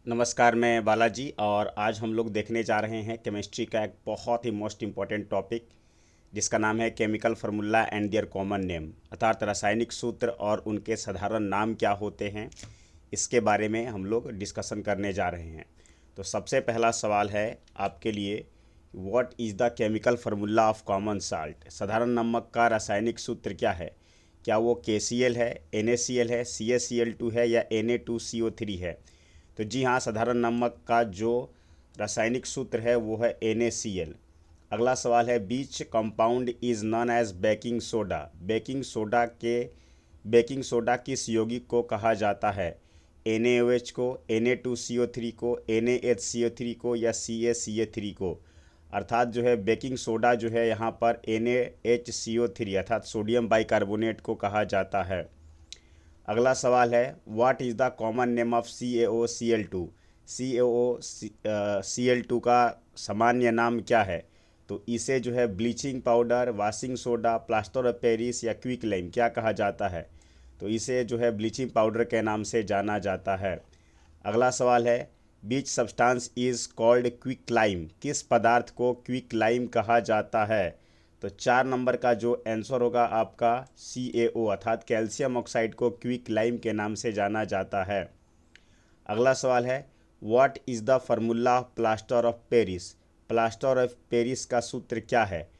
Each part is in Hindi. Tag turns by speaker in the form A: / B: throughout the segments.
A: नमस्कार, मैं बालाजी और आज हम लोग देखने जा रहे हैं केमिस्ट्री का एक बहुत ही मोस्ट इम्पॉर्टेंट टॉपिक जिसका नाम है chemical formula and their common name, अर्थात रासायनिक सूत्र और उनके साधारण नाम क्या होते हैं। इसके बारे में हम लोग डिस्कशन करने जा रहे हैं। तो सबसे पहला सवाल है आपके लिए, what is the chemical formula of common salt. साधारण नमक का रासायनिक सूत्र क्या है? क्या वो KCl है, NaCl है, CaCl2 है या Na2CO3 है? तो जी हाँ, साधारण नमक का जो रासायनिक सूत्र है वो है NaCl। अगला सवाल है, which compound is known as baking soda. Baking soda किस यौगिक को कहा जाता है? NaOH को, Na2CO3 को, NaHCO3 को या CaCO3 को? अर्थात जो है बेकिंग सोडा जो है यहाँ पर NaHCO3 अर्थात सोडियम बाइकार्बोनेट को कहा जाता है। अगला सवाल है, what is the common name of CaOCl2। CaOCl2 का सामान्य नाम क्या है? तो इसे जो है bleaching powder, washing soda, plaster of Paris या क्विक लाइम क्या कहा जाता है? तो इसे जो है ब्लीचिंग पाउडर के नाम से जाना जाता है। अगला सवाल है, which substance is called quicklime. किस पदार्थ को क्विक लाइम कहा जाता है? तो 4 नंबर का जो आंसर होगा आपका CaO अर्थात कैल्शियम ऑक्साइड को क्विक लाइम के नाम से जाना जाता है। अगला सवाल है, what is the formula of plaster of Paris. Plaster of Paris का सूत्र क्या है?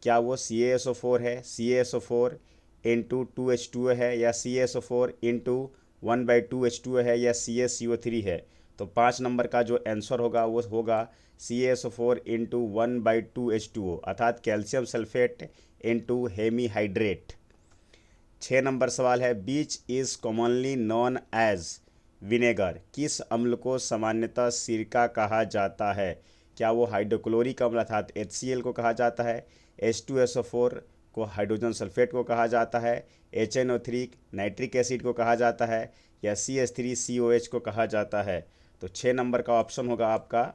A: क्या वो CaSO4 है, CaSO4 इंटू 2H2O है या CaSO4 इंटू 1/2H2O है या CaCO3 है? तो 5 नंबर का जो आंसर होगा वो होगा CaSO4 इंटू 1/2H2O अर्थात कैल्शियम सल्फेट इंटू हेमीहाइड्रेट। 6 नंबर सवाल है, which is commonly known as vinegar. किस अम्ल को सामान्यतः सिरका कहा जाता है? क्या वो हाइड्रोक्लोरिक अम्ल अर्थात HCl को कहा जाता है, H2SO4 को हाइड्रोजन सल्फेट को कहा जाता है, HNO3 नाइट्रिक एसिड को कहा जाता है या CH3COH को कहा जाता है? तो 6 नंबर का ऑप्शन होगा आपका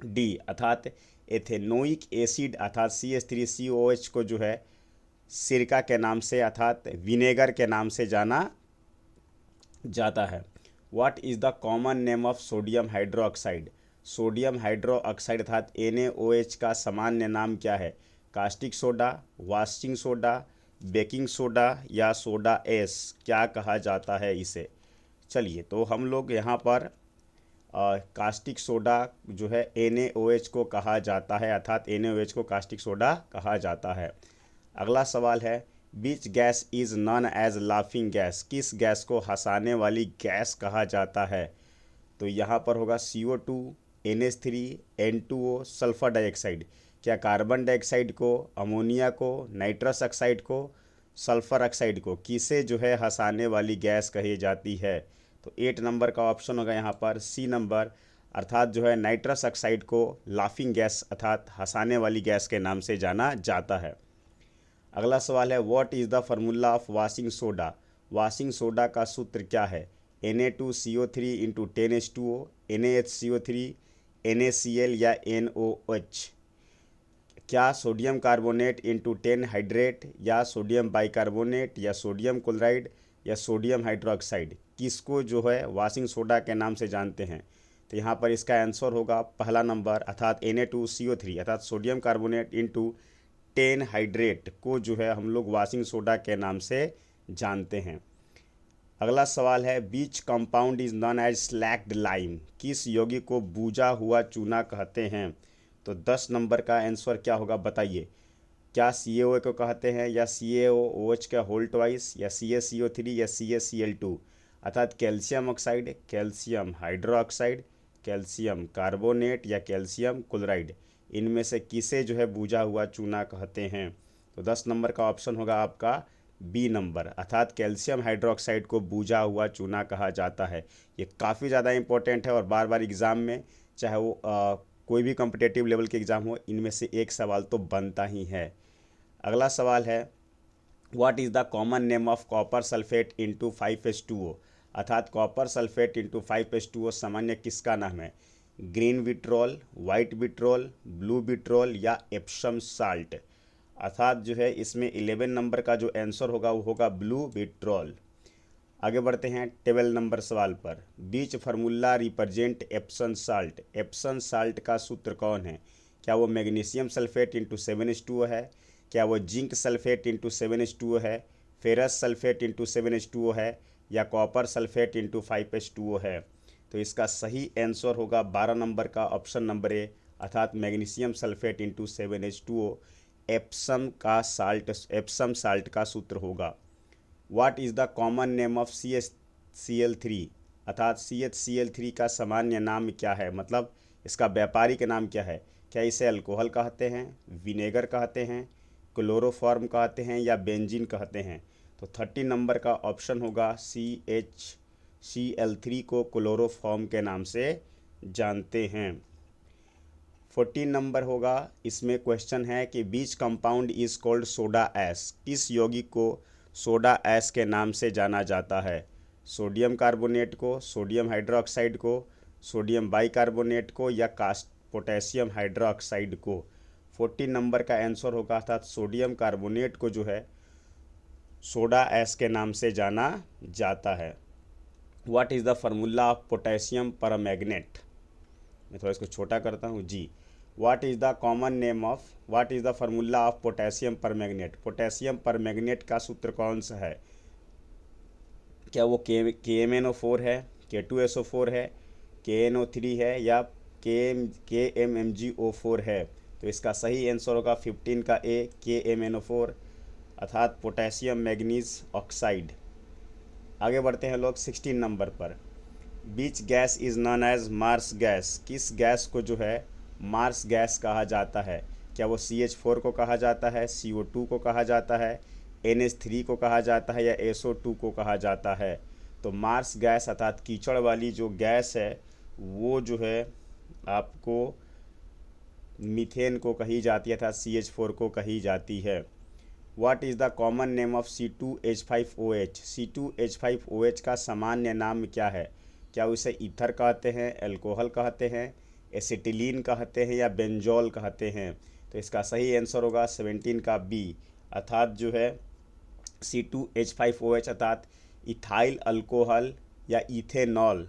A: डी अर्थात एथेनोइक एसिड अर्थात CH3COH को जो है सिरका के नाम से अर्थात विनेगर के नाम से जाना जाता है। What is the common name of sodium hydroxide. Sodium hydroxide अर्थात NaOH का सामान्य नाम क्या है? Caustic soda, washing soda, baking soda या सोडा एस क्या कहा जाता है इसे? चलिए, तो हम लोग यहाँ पर कास्टिक सोडा जो है NaOH को कहा जाता है अर्थात NaOH को कास्टिक सोडा कहा जाता है। अगला सवाल है, which gas is known as laughing gas. किस गैस को हंसाने वाली गैस कहा जाता है? तो यहाँ पर होगा CO2, NH3, N2O, sulphur dioxide. क्या कार्बन डाइऑक्साइड को, अमोनिया को, नाइट्रस ऑक्साइड को, सल्फर ऑक्साइड को किसे जो है हंसाने वाली गैस कही जाती है? तो 8 नंबर का ऑप्शन होगा यहाँ पर C नंबर अर्थात जो है नाइट्रस ऑक्साइड को लाफिंग गैस अर्थात हंसाने वाली गैस के नाम से जाना जाता है। अगला सवाल है, what is the formula of washing soda. Washing soda का सूत्र क्या है? Na2CO3 into 10H2O, NaHCO3, NaCl या NOH? क्या सोडियम कार्बोनेट इंटू 10 हाइड्रेट या सोडियम बाइकार्बोनेट या सोडियम क्लोराइड या सोडियम हाइड्रोक्साइड किसको जो है वाशिंग सोडा के नाम से जानते हैं? तो यहाँ पर इसका आंसर होगा पहला नंबर अर्थात Na2CO3 अर्थात सोडियम कार्बोनेट इंटू 10 हाइड्रेट को जो है हम लोग वाशिंग सोडा के नाम से जानते हैं। अगला सवाल है, which compound is known as slaked lime. किस यौगिक को बूझा हुआ चूना कहते हैं? तो 10 नंबर का आंसर क्या होगा बताइए। क्या CaO को कहते हैं या CaOH का होल ट्वाइस या CaCO3 या CaCl2 अर्थात calcium oxide, calcium hydroxide, calcium carbonate या कैल्शियम क्लोराइड? इनमें से किसे जो है बूझा हुआ चूना कहते हैं? तो 10 नंबर का ऑप्शन होगा आपका B नंबर अर्थात कैल्शियम हाइड्रोक्साइड को बूझा हुआ चूना कहा जाता है। ये काफ़ी ज़्यादा इंपॉर्टेंट है और बार बार एग्ज़ाम में चाहे वो कोई भी कॉम्पिटेटिव लेवल के एग्ज़ाम हो, इनमें से एक सवाल तो बनता ही है। अगला सवाल है, what is the common name of copper sulphate into 5H2O अर्थात कॉपर सल्फेट इंटू 5H2O सामान्य किसका नाम है? Green vitriol, white vitriol, blue vitriol या एप्सम साल्ट? अर्थात जो है इसमें 11 नंबर का जो आंसर होगा वो होगा ब्लू विट्रोल। आगे बढ़ते हैं 12 नंबर सवाल पर। Which formula represent Epsom salt. Epsom salt का सूत्र कौन है? क्या वो मैग्नीशियम सल्फेट इंटू 7H2O है? क्या वो जिंक सल्फेट इंटू 7H2O है? फेरस सल्फेट इंटू 7H2O है? या कॉपर सल्फेट इंटू 5H2O है? तो इसका सही आंसर होगा 12 नंबर का ऑप्शन नंबर ए, अर्थात magnesium sulphate into 7H2O Epsom salt का सूत्र होगा। What is the common name of CHCl3, अर्थात CHCl3 का सामान्य नाम क्या है? मतलब इसका व्यापारिक नाम क्या है? क्या इसे अल्कोहल कहते हैं, विनेगर कहते हैं, क्लोरोफॉर्म कहते हैं या बेंजीन कहते हैं? तो 30 नंबर का ऑप्शन होगा CHCl3 को क्लोरोफॉर्म के नाम से जानते हैं। 14 नंबर होगा, इसमें क्वेश्चन है कि which compound is called soda ash. किस यौगिक को सोडा ऐश के नाम से जाना जाता है? सोडियम कार्बोनेट को, सोडियम हाइड्रोक्साइड को, सोडियम बाइकार्बोनेट को या पोटेशियम हाइड्रोक्साइड को? 14 नंबर का आंसर होगा अर्थात सोडियम कार्बोनेट को जो है सोडा ऐश के नाम से जाना जाता है। What is the formula of potassium permanganate? मैं थोड़ा इसको छोटा करता हूँ जी। What is the formula of potassium permanganate? Potassium permanganate का सूत्र कौन सा है? क्या वो KMnO4 है, K2SO4 है, KNO3 है या KMMgO4 है? तो इसका सही आंसर होगा 15 का ए, KMnO4 अर्थात पोटेशियम मैग्नीज ऑक्साइड। आगे बढ़ते हैं लोग 16 नंबर पर। Which gas is known as marsh gas. किस गैस को जो है मार्स गैस कहा जाता है? क्या वो CH4 को कहा जाता है, CO2 को कहा जाता है, NH3 को कहा जाता है या SO2 को कहा जाता है? तो मार्स गैस अर्थात कीचड़ वाली जो गैस है वो जो है आपको मीथेन को कही जाती है अर्थात CH4 को कही जाती है। What is the common name of C2H5OH? C2H5OH का सामान्य नाम क्या है? क्या उसे ईथर कहते हैं, अल्कोहल कहते हैं, एसिटिलीन कहते हैं या बेंजोल कहते हैं? तो इसका सही आंसर होगा 17 का बी, अर्थात जो है C2H5OH अर्थात इथाइल अल्कोहल या इथेनॉल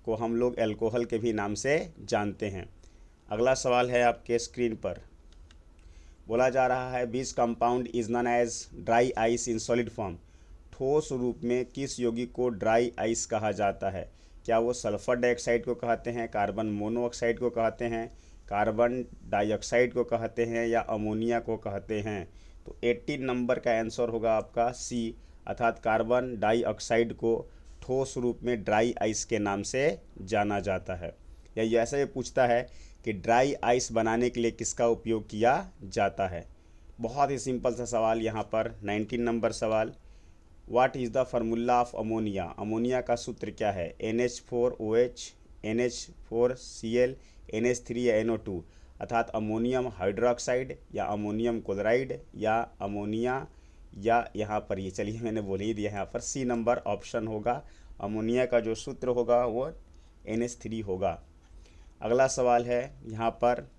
A: को हम लोग अल्कोहल के भी नाम से जानते हैं। अगला सवाल है आपके स्क्रीन पर। बोला जा रहा है which compound is known as dry ice in solid form. ठोस रूप में किस यौगिक को ड्राई आइस कहा जाता है? क्या वो सल्फर डाइऑक्साइड को कहते हैं, कार्बन मोनोऑक्साइड को कहते हैं, कार्बन डाइऑक्साइड को कहते हैं या अमोनिया को कहते हैं? तो 18 नंबर का आंसर होगा आपका सी, अर्थात कार्बन डाइऑक्साइड को ठोस रूप में ड्राई आइस के नाम से जाना जाता है। या ये ऐसा ही पूछता है कि ड्राई आइस बनाने के लिए किसका उपयोग किया जाता है? बहुत ही सिंपल सा सवाल यहाँ पर 19 नंबर सवाल। What is the formula of ammonia? Ammonia का सूत्र क्या है? NH4OH, NH4Cl, NH3 या NO2 अर्थात अमोनियम हाइड्रोक्साइड या अमोनियम क्लोराइड या अमोनिया या यहाँ पर ये चलिए मैंने बोल ही दिया, यहाँ पर सी नंबर ऑप्शन होगा। अमोनिया का जो सूत्र होगा वो NH3 होगा। अगला सवाल है यहाँ पर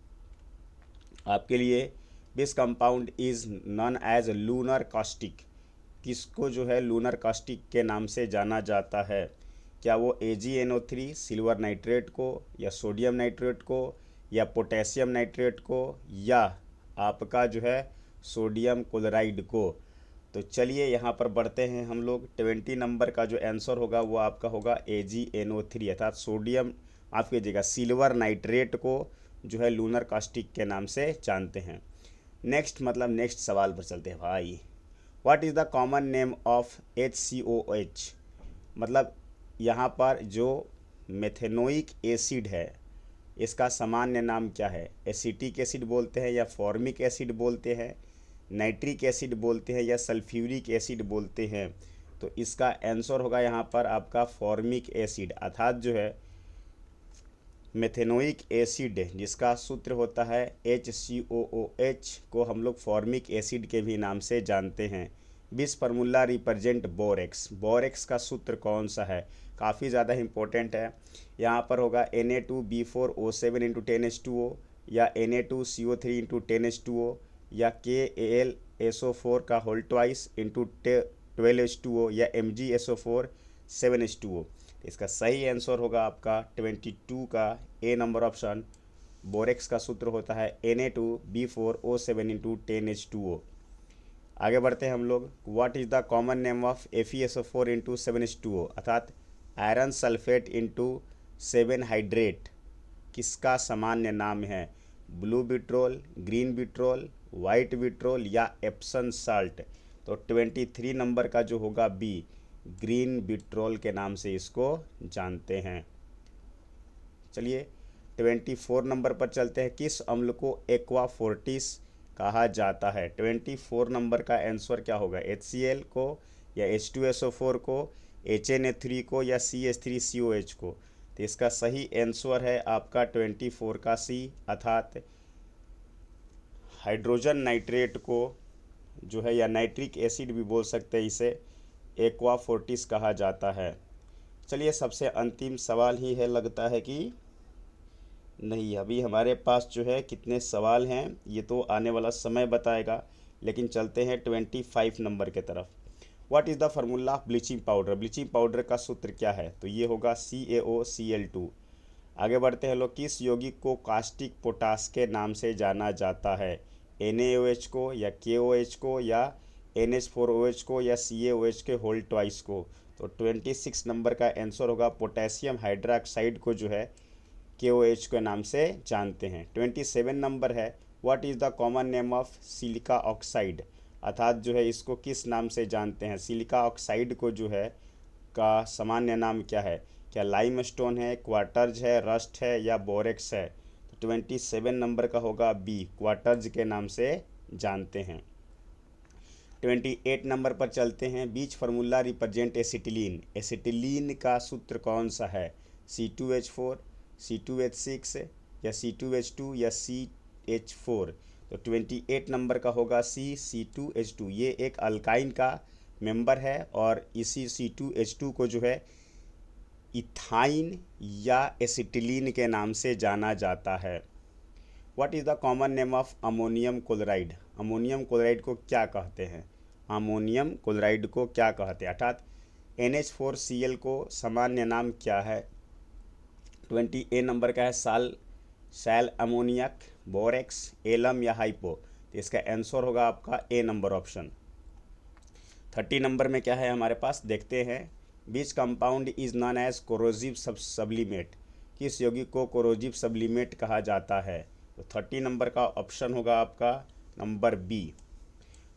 A: आपके लिए, this compound is known as lunar caustic. किसको जो है लूनर कास्टिक के नाम से जाना जाता है? क्या वो AgNO3 सिल्वर नाइट्रेट को या सोडियम नाइट्रेट को या पोटेशियम नाइट्रेट को या आपका जो है सोडियम क्लोराइड को? तो चलिए यहाँ पर बढ़ते हैं हम लोग। 20 नंबर का जो आंसर होगा वो आपका होगा AgNO3 अर्थात सोडियम आप कीजिएगा सिल्वर नाइट्रेट को जो है लूनर कास्टिक के नाम से जानते हैं। नेक्स्ट सवाल पर चलते हैं भाई। What is the common name of HCOH? मतलब यहाँ पर जो मेथेनोइक एसिड है इसका सामान्य नाम क्या है? एसिटिक एसिड बोलते हैं या फॉर्मिक एसिड बोलते हैं, नाइट्रिक एसिड बोलते हैं या सल्फ्यूरिक एसिड बोलते हैं? तो इसका आंसर होगा यहाँ पर आपका फॉर्मिक एसिड अर्थात जो है मेथेनोइक एसिड जिसका सूत्र होता है HCOOH को हम लोग फॉर्मिक एसिड के भी नाम से जानते हैं। बिस फार्मूला रिप्रेजेंट बोरेक्स। बोरेक्स का सूत्र कौन सा है? काफ़ी ज़्यादा इंपॉर्टेंट है। यहाँ पर होगा Na2B4O7 × 10H2O या Na2CO3 × 10H2O या KAlSO4 का होल ट्वाइस × 12H2O या MgSO4 7H2O। इसका सही आंसर होगा आपका 22 का ए नंबर ऑप्शन। बोरेक्स का सूत्र होता है Na2B4O7 इंटू 10H2O। आगे बढ़ते हैं हम लोग। What is the common name of FeSO4 into 7H2O, अर्थात आयरन सल्फेट इंटू 7 हाइड्रेट किसका सामान्य नाम है? Blue vitriol, green vitriol, white vitriol या एप्सन साल्ट? तो 23 नंबर का जो होगा बी, ग्रीन विट्रोल के नाम से इसको जानते हैं। चलिए 24 नंबर पर चलते हैं। किस अम्ल को एक्वा फोर्टिस कहा जाता है? 24 नंबर का आंसर क्या होगा? HCl को या H2SO4 को, HNO3 को या CH3COH को? तो इसका सही आंसर है आपका 24 का सी, अर्थात हाइड्रोजन नाइट्रेट को जो है, या नाइट्रिक एसिड भी बोल सकते हैं इसे, एक्वा फोर्टिस कहा जाता है। चलिए सबसे अंतिम सवाल ही है, लगता है कि नहीं, अभी हमारे पास जो है कितने सवाल हैं ये तो आने वाला समय बताएगा, लेकिन चलते हैं 25 नंबर के तरफ। What is the formula of bleaching powder? Bleaching powder का सूत्र क्या है? तो ये होगा CaOCl2। आगे बढ़ते हैं लोग। किस यौगिक को कास्टिक पोटास के नाम से जाना जाता है? NaOH को या KOH को या NH4OH को या CaOH के होल ट्वाइस को? तो 26 नंबर का आंसर होगा पोटेशियम हाइड्रोक्साइड को जो है KOH के नाम से जानते हैं। 27 नंबर है। What is the common name of silica oxide, अर्थात जो है इसको किस नाम से जानते हैं? सिलिका ऑक्साइड को जो है का सामान्य नाम क्या है? क्या लाइम स्टोन है, क्वार्टर्ज है, रस्ट है या बोरेक्स है? तो 27 नंबर का होगा बी, क्वार्टर्ज के नाम से जानते हैं। 28 नंबर पर चलते हैं। बीच फार्मूला रिप्रेजेंट एसिटिलीन। एसिटिलीन का सूत्र कौन सा है? C2H4, C2H6 या C2H2 या CH4? तो 28 नंबर का होगा सी, C2H2। ये एक अल्काइन का मेंबर है और इसी C2H2 को जो है इथाइन या एसिटिलीन के नाम से जाना जाता है। What is the common name of ammonium chloride? Ammonium chloride को क्या कहते हैं? अमोनियम क्लोराइड को क्या कहते हैं, अर्थात NH4Cl को सामान्य नाम क्या है? 20 नंबर का है सैल अमोनियक, बोरेक्स, एलम या हाइपो? तो इसका आंसर होगा आपका ए नंबर ऑप्शन। 30 नंबर में क्या है हमारे पास, देखते हैं। Which compound is known as corrosive sublimate? किस यौगिक को कोरोजिव सब्लिमेट कहा जाता है? तो 30 नंबर का ऑप्शन होगा आपका नंबर बी,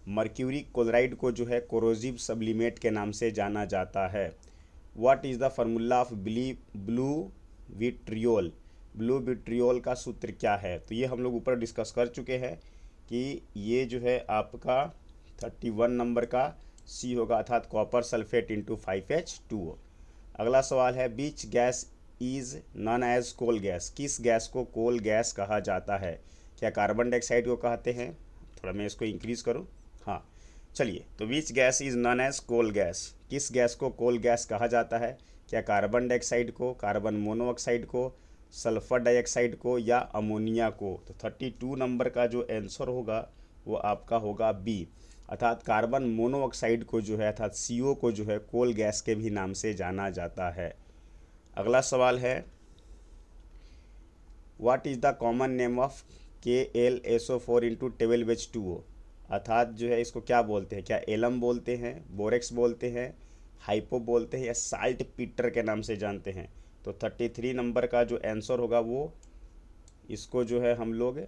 A: मर्क्यूरी क्लोराइड को जो है कोरोजिव सब्लिमेट के नाम से जाना जाता है। What is the formula of blue vitriol? Blue vitriol का सूत्र क्या है? तो ये हम लोग ऊपर डिस्कस कर चुके हैं कि ये जो है आपका 31 नंबर का सी होगा, अर्थात कॉपर सल्फेट इंटू 5H2O। अगला सवाल है। Which gas is known as coal gas? किस गैस को कोल गैस कहा जाता है? क्या कार्बन डाइऑक्साइड को कहते हैं? थोड़ा मैं इसको इंक्रीज करूँ, हाँ चलिए। तो which gas is known as coal gas? किस गैस को कोल गैस कहा जाता है? क्या कार्बन डाइऑक्साइड को, कार्बन मोनोऑक्साइड को, सल्फर डाइऑक्साइड को या अमोनिया को? तो 32 नंबर का जो आंसर होगा वो आपका होगा बी, अर्थात कार्बन मोनोऑक्साइड को जो है, अर्थात CO को जो है कोल गैस के भी नाम से जाना जाता है। अगला सवाल है। What is the common name of KlSO4 into 12H2O? अर्थात जो है इसको क्या बोलते हैं? क्या एलम बोलते हैं, बोरेक्स बोलते हैं, हाइपो बोलते हैं या साल्ट पीटर के नाम से जानते हैं? तो 33 नंबर का जो आंसर होगा वो, इसको जो है हम लोग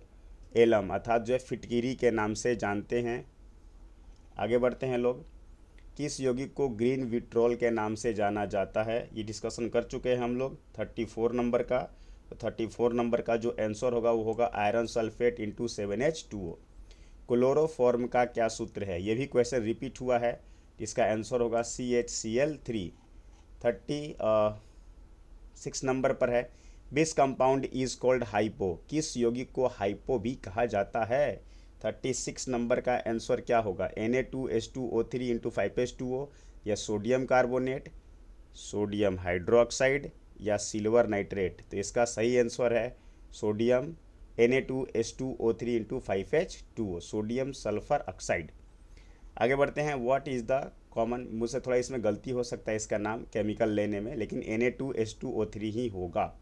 A: एलम अर्थात जो है फिटकिरी के नाम से जानते हैं। आगे बढ़ते हैं लोग। किस यौगिक को ग्रीन विट्रोल के नाम से जाना जाता है? ये डिस्कशन कर चुके हैं हम लोग 34 नंबर का। तो 34 नंबर का जो आंसर होगा वो होगा iron sulphate into 7H2O। Chloroform का क्या सूत्र है? ये भी क्वेश्चन रिपीट हुआ है, इसका आंसर होगा CHCl3। 36 नंबर पर है। बिस कंपाउंड इज कॉल्ड हाइपो? किस यौगिक को हाइपो भी कहा जाता है? 36 नंबर का आंसर क्या होगा? Na2H2O3 इंटू 5H2O या सोडियम कार्बोनेट, सोडियम हाइड्रोक्साइड या सिल्वर नाइट्रेट? तो इसका सही आंसर है sodium Na2H2O3 into 5H2O, sodium sulphur oxide. आगे बढ़ते हैं। व्हाट इज़ द कॉमन, मुझसे थोड़ा इसमें गलती हो सकता है इसका नाम केमिकल लेने में, लेकिन Na2H2O3 ही होगा,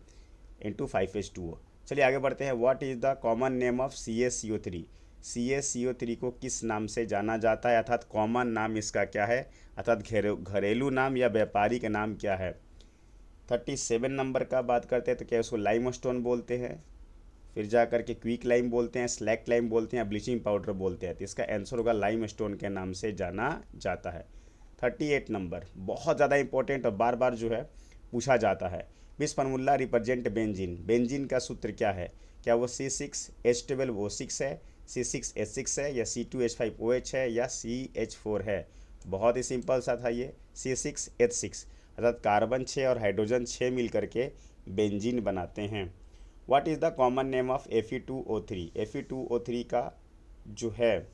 A: N2 5H2O। चलिए आगे बढ़ते हैं। What is the common name of CaCO3? CaCO3 को किस नाम से जाना जाता है, अर्थात कॉमन नाम इसका क्या है, अर्थात घरेलू नाम या व्यापारिक नाम क्या है। 37 नंबर का बात करते हैं तो क्या उसको लाइमस्टोन बोलते हैं, फिर जा कर के क्विक लाइम बोलते हैं, स्लैक लाइम बोलते हैं, ब्लीचिंग पाउडर बोलते हैं। तो इसका आंसर होगा लाइमस्टोन के नाम से जाना जाता है। 38 नंबर बहुत ज़्यादा इंपॉर्टेंट और बार बार जो है पूछा जाता है। विच फार्मूला रिप्रेजेंट बेंजीन? बेंजीन का सूत्र क्या है? क्या वो C6H12O6 है, C6H6 है, या C2H5OH है, या CH4 है? बहुत ही सिंपल सा था ये, C6H6, अर्थात कार्बन 6 और हाइड्रोजन 6 मिल करके बेंजीन बनाते हैं। What is the common name of Fe2O3? Fe2O3 का जो है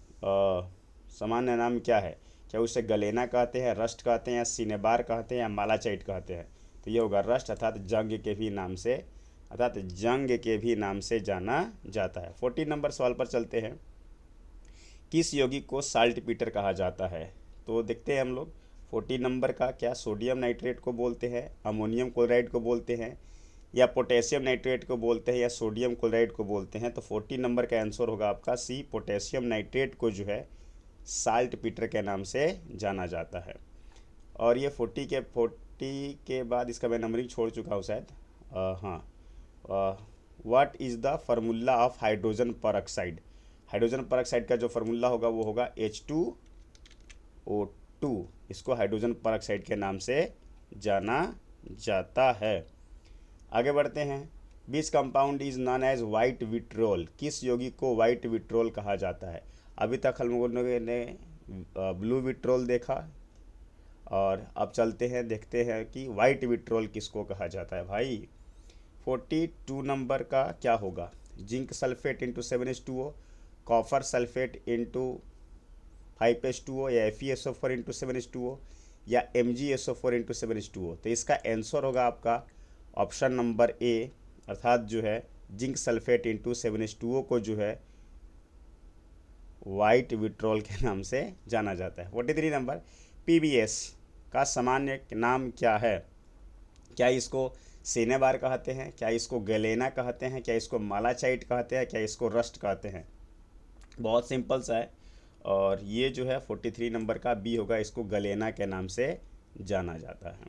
A: सामान्य नाम क्या है? क्या उसे गलेना कहते हैं, रस्ट कहते हैं, या सिनेबार कहते हैं, या मालाचाइट कहते हैं? तो ये होगा रस्ट, अर्थात जंग के भी नाम से जाना जाता है। 40 नंबर सवाल पर चलते हैं। किस यौगिक को साल्ट पीटर कहा जाता है? तो देखते हैं हम लोग 40 नंबर का, क्या सोडियम नाइट्रेट को बोलते हैं, अमोनियम क्लोराइड को बोलते हैं, या पोटेशियम नाइट्रेट को बोलते हैं, या सोडियम क्लोराइड को बोलते हैं? तो 40 नंबर का आंसर होगा आपका सी, पोटेशियम नाइट्रेट को जो है साल्ट पीटर के नाम से जाना जाता है। और ये 40 के बाद इसका मैं नंबरिंग छोड़ चुका हूँ शायद। हाँ, what is the formula of hydrogen peroxide? Hydrogen peroxide का जो फार्मूला होगा वो होगा H2O2। इसको हाइड्रोजन परऑक्साइड के नाम से जाना जाता है। आगे बढ़ते हैं। Which compound is known as white vitriol? किस यौगिक को वाइट विट्रोल कहा जाता है? अभी तक हम लोगों ने ब्लू विट्रोल देखा, और अब चलते हैं देखते हैं कि वाइट विट्रोल किसको कहा जाता है भाई। 42 नंबर का क्या होगा? Zinc sulphate into 7H2O, copper sulphate into 5H2O, या FeSO4 इंटू 7H2O, या MgSO4 इंटू 7H2O? तो इसका आंसर होगा आपका ऑप्शन नंबर ए, अर्थात जो है जिंक सल्फेट इंटू 7H2O को जो है वाइट विट्रोल के नाम से जाना जाता है। 43 नंबर, PBS का सामान्य नाम क्या है? क्या इसको सिनेबार कहते हैं, क्या इसको गलेना कहते हैं, क्या इसको मालाचाइट कहते हैं, क्या इसको रस्ट कहते हैं? बहुत सिंपल सा है, और ये जो है 43 नंबर का बी होगा, इसको गलेना के नाम से जाना जाता है।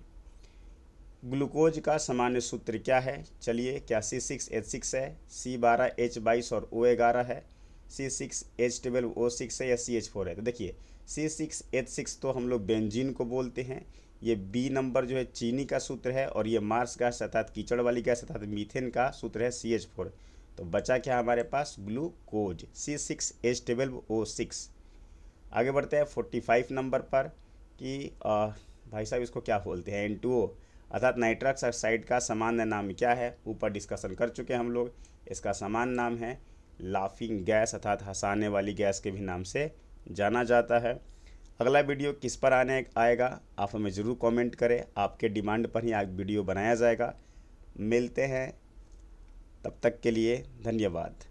A: ग्लूकोज का सामान्य सूत्र क्या है? चलिए, क्या C6H6 है, C12H22 और O11 है, C6H12O6 है, या CH4 है? तो देखिए C6H6 तो हम लोग बेंजीन को बोलते हैं, ये बी नंबर जो है चीनी का सूत्र है, और ये मार्स गैस अर्थात कीचड़ वाली गैस अर्थात मीथेन का सूत्र है CH4। तो बचा क्या हमारे पास? Glucose, C6H12O6। आगे बढ़ते हैं 45 नंबर पर कि भाई साहब इसको क्या बोलते हैं? N2O, अर्थात नाइट्रस ऑक्साइड का सामान्य नाम क्या है? ऊपर डिस्कशन कर चुके हैं हम लोग। इसका सामान्य नाम है लाफिंग गैस, अर्थात हंसाने वाली गैस के भी नाम से जाना जाता है। अगला वीडियो किस पर आएगा आप हमें ज़रूर कमेंट करें, आपके डिमांड पर ही वीडियो बनाया जाएगा। मिलते हैं, तब तक के लिए धन्यवाद।